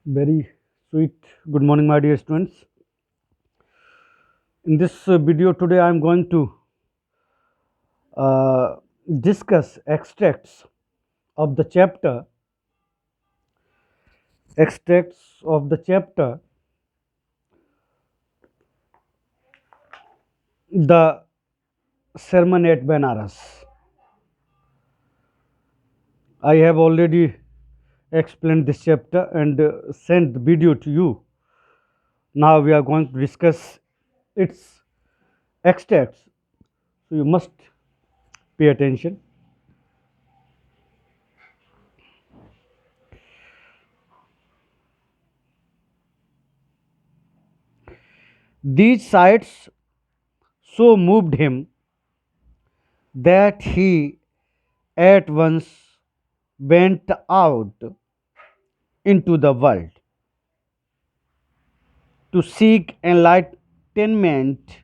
Very sweet. Good morning, my dear students. In this video today, I am going to uh, discuss extracts of the chapter, the sermon at Benares. I have already explained this chapter and sent the video to you. Now we are going to discuss its extracts. So you must pay attention. These sights so moved him that he at once went out into the world to seek enlightenment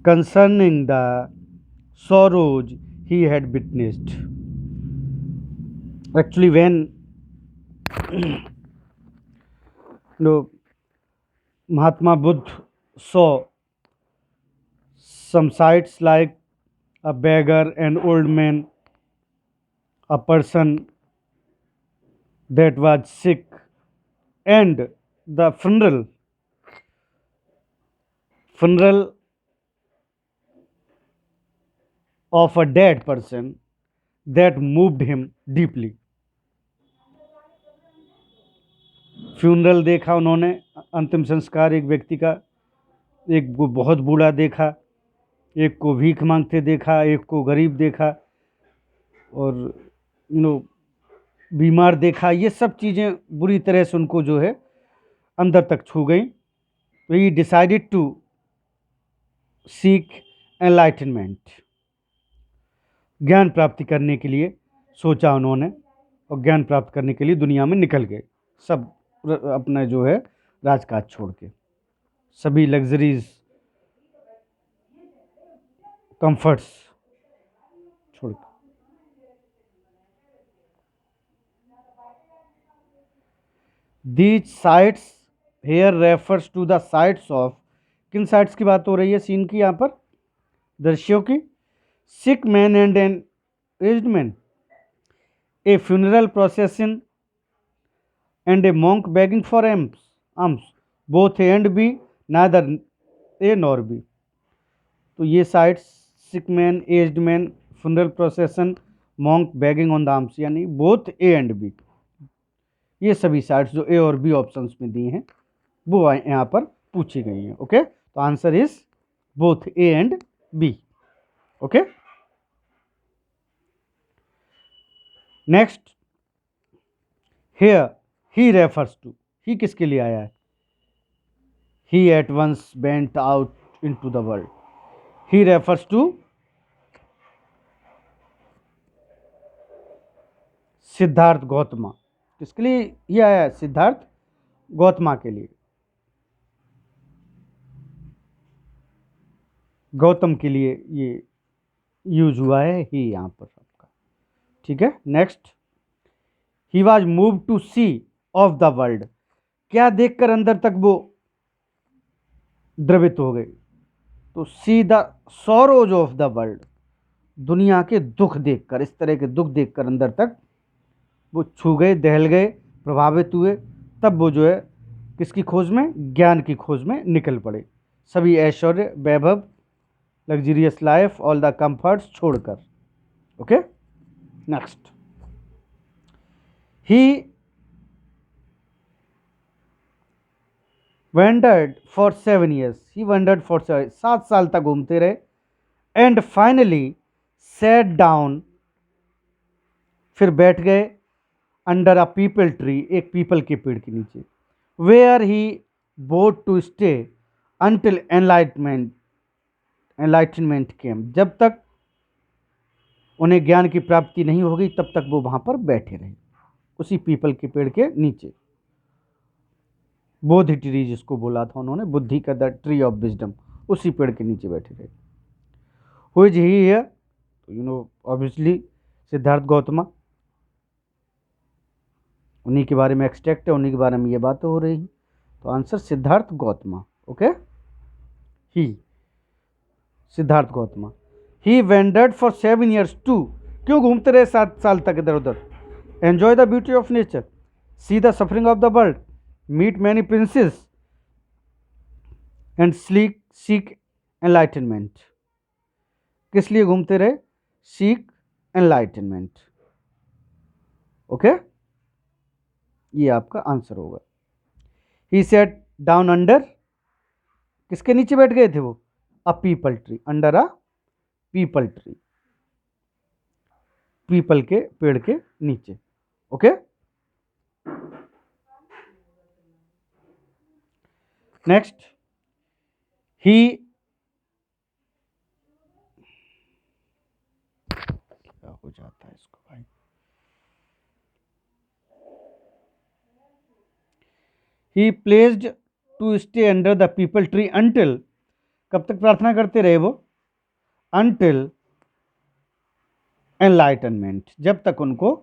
concerning the sorrows he had witnessed. Actually, when Mahatma Buddha saw some sights like a beggar, an old man, a person that was sick, and the funeral of a dead person, that moved him deeply. Funeral देखा उन्होंने, अंतिम संस्कार एक व्यक्ति का, एक को बहुत बूढ़ा देखा, एक को भीख मांगते देखा, एक को गरीब देखा, और बीमार देखा। ये सब चीज़ें बुरी तरह से उनको जो है अंदर तक छू गई। तो he decided to seek enlightenment, ज्ञान प्राप्ति करने के लिए सोचा उन्होंने, और ज्ञान प्राप्त करने के लिए दुनिया में निकल गए। सब अपना जो है राजकाज छोड़ के, सभी लग्जरीज कंफर्ट्स छोड़ के। These sights here refers to the sights of, किन साइट्स की बात हो रही है सीन की यहाँ पर, दृश्यों की? Sick man and an aged man, a funeral procession and a monk begging for alms, both A and B, neither A nor B. तो ये sights, sick man, aged man, funeral procession, monk begging on the alms, यानी both A and B, ये सभी sites जो ए और B options में दी हैं वो यहाँ पर पूछी गई हैं। ओके, तो answer is both A and B. Okay, next, here he refers to, he किसके लिए आया है? He at once went out into the world, he refers to Siddhartha Gautama. किसके लिए ये आया है? सिद्धार्थ गौतमा के लिए, गौतम के लिए ये यूज हुआ है ही यहाँ पर आपका। ठीक है, next, he was move to see of the world, क्या देखकर अंदर तक वो द्रवित हो गए? तो see the sorrows of the world, दुनिया के दुख देखकर, इस तरह के दुख देखकर अंदर तक वो छू गए, दहल गए, प्रभावित हुए। तब वो जो है किसकी खोज में? ज्ञान की खोज में निकल पड़े, सभी ऐश्वर्य, वैभव, luxurious life, all the comforts छोड़कर। Okay, next, he wandered for 7 years, he wandered for 7 साल तक घूमते रहे, एंड फाइनली sat down, फिर बैठ गए, अंडर अ पीपल ट्री, एक पीपल के पेड़ के नीचे, where he vowed to stay until enlightenment came, जब तक उन्हें ज्ञान की प्राप्ति नहीं होगी तब तक वो वहाँ पर बैठे रहे, उसी पीपल के पेड़ के नीचे। बोधि ट्री जिसको बोला था उन्होंने, बुद्धि का द ट्री ऑफ विजडम, उसी पेड़ के नीचे बैठे रहे। Who is he here? You know obviously Siddhartha Gautama. उन्हीं के बारे में एक्सट्रैक्ट है, उन्हीं के बारे में ये बातें हो रही हैं। तो answer Siddhartha Gautam. Okay, he, Siddhartha Gautam. He wandered for 7 years to, क्यों घूमते रहे 7 साल तक इधर उधर? Enjoy the beauty of nature, see the suffering of the world, meet many princes and seek enlightenment. किस लिए घूमते रहे? Seek enlightenment. ओके, ये आपका आंसर होगा। ही सेट डाउन अंडर, किसके नीचे बैठ गए थे वो? अ peepal tree, under a peepal tree, people के पेड़ के नीचे। ओके, नेक्स्ट, ही, क्या हो जाता है इसको भाई? He placed to stay under the peepal tree until, कब तक प्रार्थना करते रहे वो? अंटिल एनलाइटनमेंट, जब तक उनको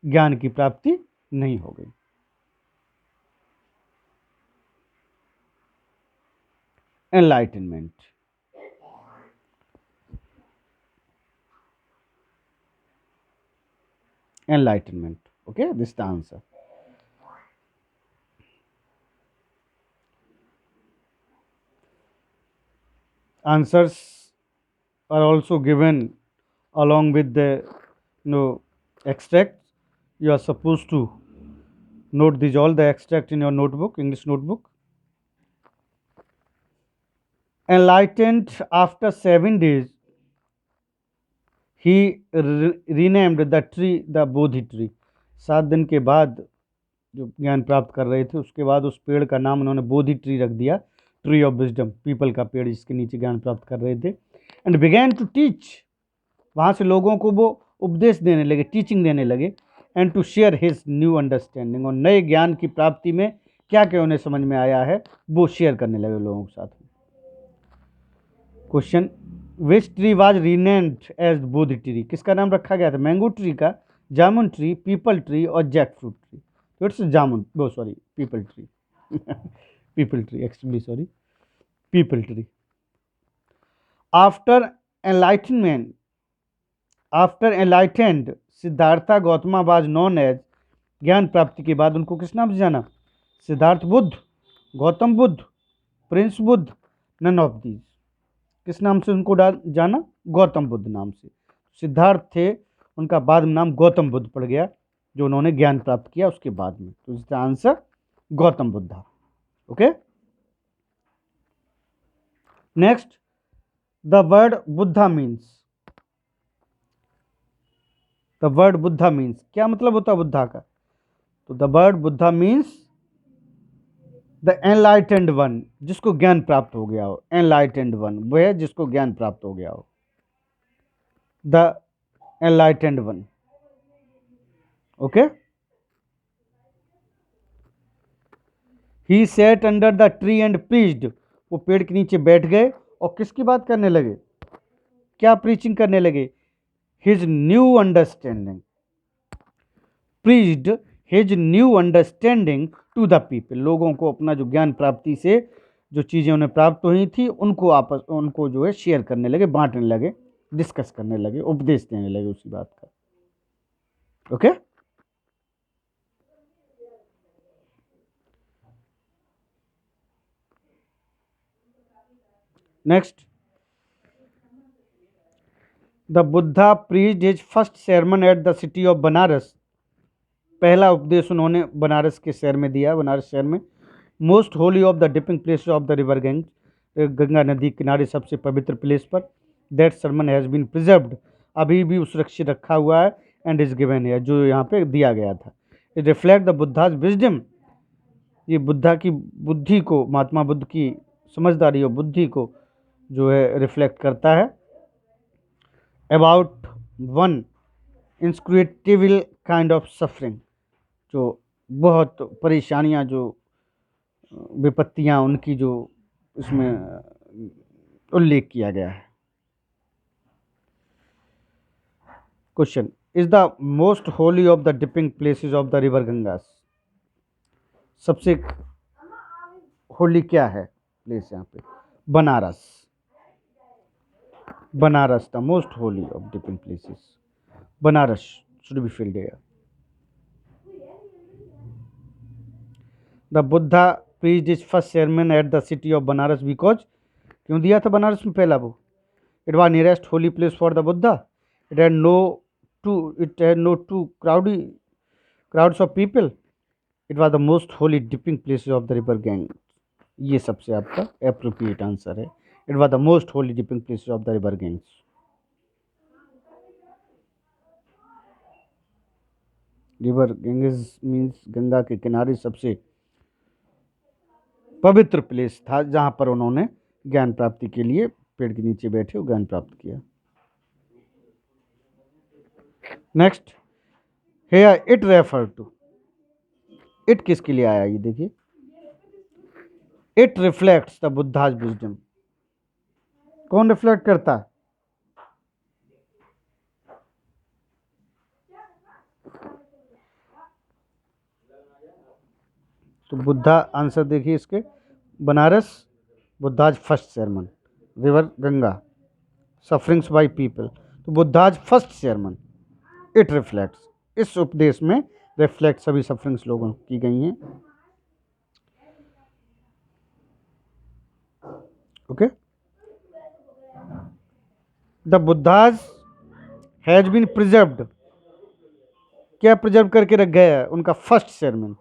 ज्ञान की प्राप्ति नहीं हो गई। Enlightenment, enlightenment. Okay, this is the answer. Answers are also given along with the extract. You are supposed to note these all the extract in your notebook, English notebook. Enlightened after 7 days, he renamed the tree the Bodhi tree. 7 दिन के बाद जो ज्ञान प्राप्त कर रहे थे, उसके बाद उस पेड़ का नाम उन्होंने बोधि ट्री रख दिया, ट्री ऑफ विजडम, पीपल का पेड़ जिसके नीचे ज्ञान प्राप्त कर रहे थे। एंड बिगैन टू टीच, वहाँ से लोगों को वो उपदेश देने लगे, टीचिंग देने लगे। And to share his new understanding, और नए ज्ञान की प्राप्ति में क्या क्या उन्हें समझ में आया है वो शेयर करने लगे लोगों के साथ। Question, which tree was renamed as Bodhi tree, किसका नाम रखा गया था? मैंगो ट्री का, जामुन ट्री, पीपल ट्री और जैक फ्रूट ट्री। तो इट्स जामुन, वो sorry peepal tree peepal tree, actually sorry peepal tree. After enlightenment, after enlightened Siddhartha Gautama was known as, ज्ञान प्राप्ति के बाद उनको किस नाम से जाना? Siddhartha Buddha, Gautama Buddha, prince Buddha, none of these. किस नाम से उनको जाना? गौतम बुद्ध नाम से। सिद्धार्थ थे, उनका बाद में नाम गौतम बुद्ध पड़ गया, जो उन्होंने ज्ञान प्राप्त किया उसके बाद में। तो इसका answer Gautam Buddha. Okay, next, the word Buddha means, the word Buddha means, क्या मतलब होता है बुद्धा का? तो the word Buddha means the enlightened one, जिसको ज्ञान प्राप्त हो गया हो। एनलाइटेंड वन वो है जिसको ज्ञान प्राप्त हो गया हो, the enlightened one. Okay, he set under the tree and preached, वो पेड़ के नीचे बैठ गए और किसकी बात करने लगे? क्या प्रीचिंग करने लगे? His new understanding, preached his new understanding to the people, लोगों को अपना जो ज्ञान प्राप्ति से जो चीज़ें उन्हें प्राप्त हुई थी उनको जो है शेयर करने लगे, बांटने लगे, डिस्कस करने लगे, उपदेश देने लगे उसी बात का। Okay, next, the Buddha preached his first sermon at the city of Banaras, पहला उपदेश उन्होंने बनारस के शहर में दिया, बनारस शहर में। Most holy of the dipping place of the river Ganges, Ganga नदी किनारे सबसे पवित्र प्लेस पर। That sermon has been preserved, अभी भी सुरक्षित रखा हुआ है। एंड इज गिवन है, जो यहाँ पे दिया गया था। It reflect the Buddha's wisdom, ये बुद्धा की बुद्धि को, महात्मा बुद्ध की समझदारी और बुद्धि को जो है रिफ्लेक्ट करता है। About one inscrutable kind of suffering, जो बहुत परेशानियां, जो विपत्तियां, उनकी जो इसमें उल्लेख किया गया है। Question, is the most holy of the dipping places of the river Ganga. सबसे होली क्या है प्लेस यहाँ पे? Banaras. Banaras the most holy of dipping places, Banaras should be filled here. The Buddha preached his first sermon at the city of Banaras because, क्यों दिया था बनारस में पहला वो? It was nearest holy place for the Buddha. It had no too crowds of people. It was the most holy dipping places of the river Ganges. ये सबसे आपका appropriate answer है. It was the most holy dipping places of the river Ganges. River Ganges means Ganga के किनारे सबसे पवित्र place था जहां पर उन्होंने ज्ञान प्राप्ति के लिए पेड़ के नीचे बैठे और ज्ञान प्राप्त किया। Next, here it refer to, it किसके लिए आया ये देखिए, it reflects the Buddha's wisdom. कौन रिफ्लेक्ट करता है? तो बुद्धा आंसर देखिए इसके, Banaras Buddha's first sermon, river Ganga sufferings by people, तो Buddha's first sermon, it reflects, इस उपदेश में रिफ्लेक्ट सभी सफरिंग्स लोगों की गई हैं। Okay, the Buddha's has been preserved, क्या प्रिजर्व करके रख गया है? उनका first sermon,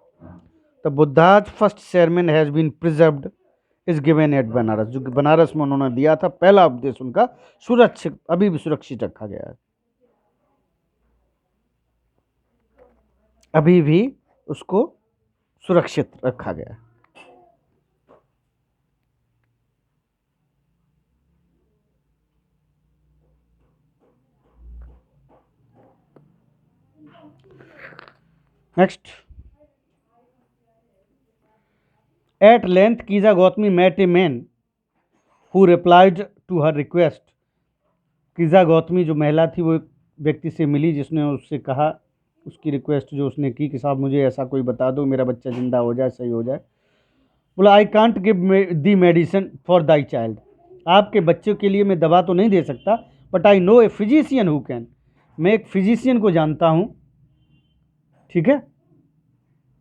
the Buddha's first sermon has been preserved is given at Banaras, जो बनारस में उन्होंने दिया था पहला उपदेश उनका सुरक्षित, अभी भी सुरक्षित रखा गया है, अभी भी उसको सुरक्षित रखा गया है। Next, at length Kisa Gautami met a man who replied to her request, Kisa Gautami जो महिला थी वो एक व्यक्ति से मिली जिसने उससे कहा, उसकी रिक्वेस्ट जो उसने की कि साहब मुझे ऐसा कोई बता दो मेरा बच्चा जिंदा हो जाए, सही हो जाए। बोला आई can't give the medicine for thy child, आपके बच्चों के लिए मैं दवा तो नहीं दे सकता, but I know a physician who can, मैं एक फिजिशियन को जानता हूँ, ठीक है,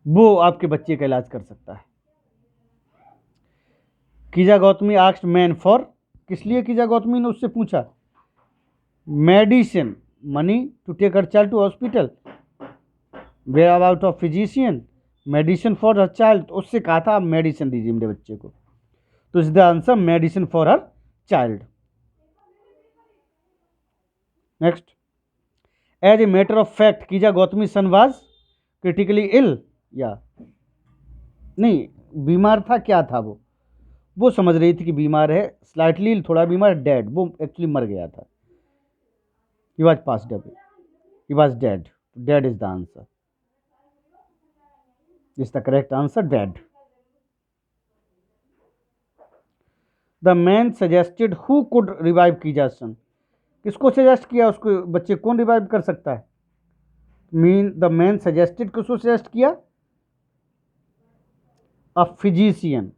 वो आपके बच्चे का इलाज कर सकता है। Kisa Gotami asked man for, किस लिए कीजा गौतमी ने उससे पूछा? Medicine, money to take her child to hospital, where about of physician, medicine for her child, तो उससे कहा था आप मेडिसिन दीजिए मेरे बच्चे को, तो is the answer medicine for her child. Next, as a matter of fact Kisa Gautami son was critically ill, या नहीं बीमार था, क्या था वो समझ रही थी कि बीमार है, स्लाइटली थोड़ा बीमार, डेड, वो एक्चुअली मर गया था, he was passed away, he was dead, dead is the answer, is the correct answer, dead. The man suggested who could revive Kisa son, किसको सजेस्ट किया उसको बच्चे कौन रिवाइव कर सकता है? द मैन सजेस्टेड, किसको सजेस्ट किया? A physician,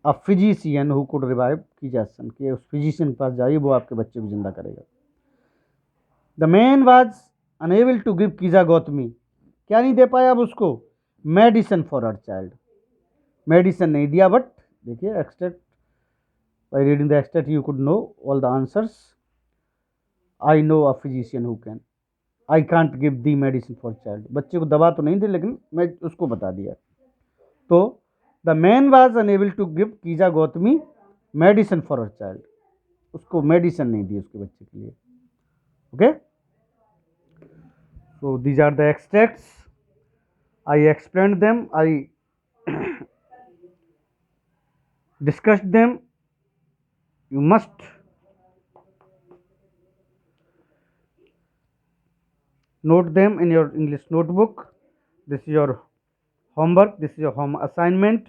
a physician who could revive Kisa son, कि उस फिजिशियन के पास जाइए वो आपके बच्चे को जिंदा करेगा। The man was unable to give Kisa Gautami, क्या नहीं दे पाया अब उसको? Medicine for her child, medicine नहीं दिया, बट देखिए extract, by reading the extract you could know all the answers, I know a physician who can, I can't give the medicine for child, बच्चे को दवा तो नहीं दे लेकिन मैं उसको बता दिया। तो the man was unable to give Kisa Gautami medicine for her child, उसको मेडिसिन नहीं दी उसके बच्चे के लिए। Okay, so these are the extracts, I explained them, I discussed them, you must note them in your English notebook, this is your homework, this is your home assignment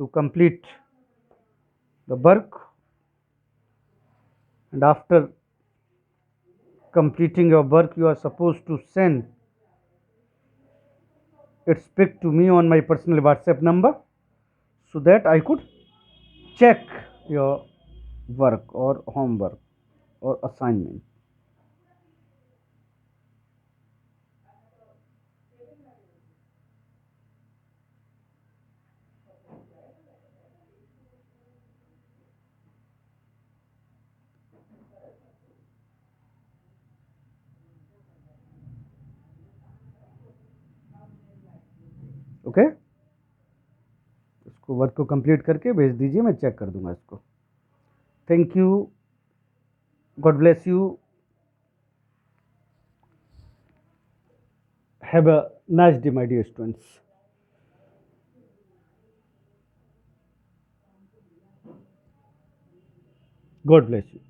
to complete the work, and after completing your work, you are supposed to send its pic to me on my personal WhatsApp number so that I could check your work or homework or assignment. Okay, इसको work को complete करके भेज दीजिए, मैं check कर दूंगा इसको. Thank you, God bless you, have a nice day my dear students. God bless you.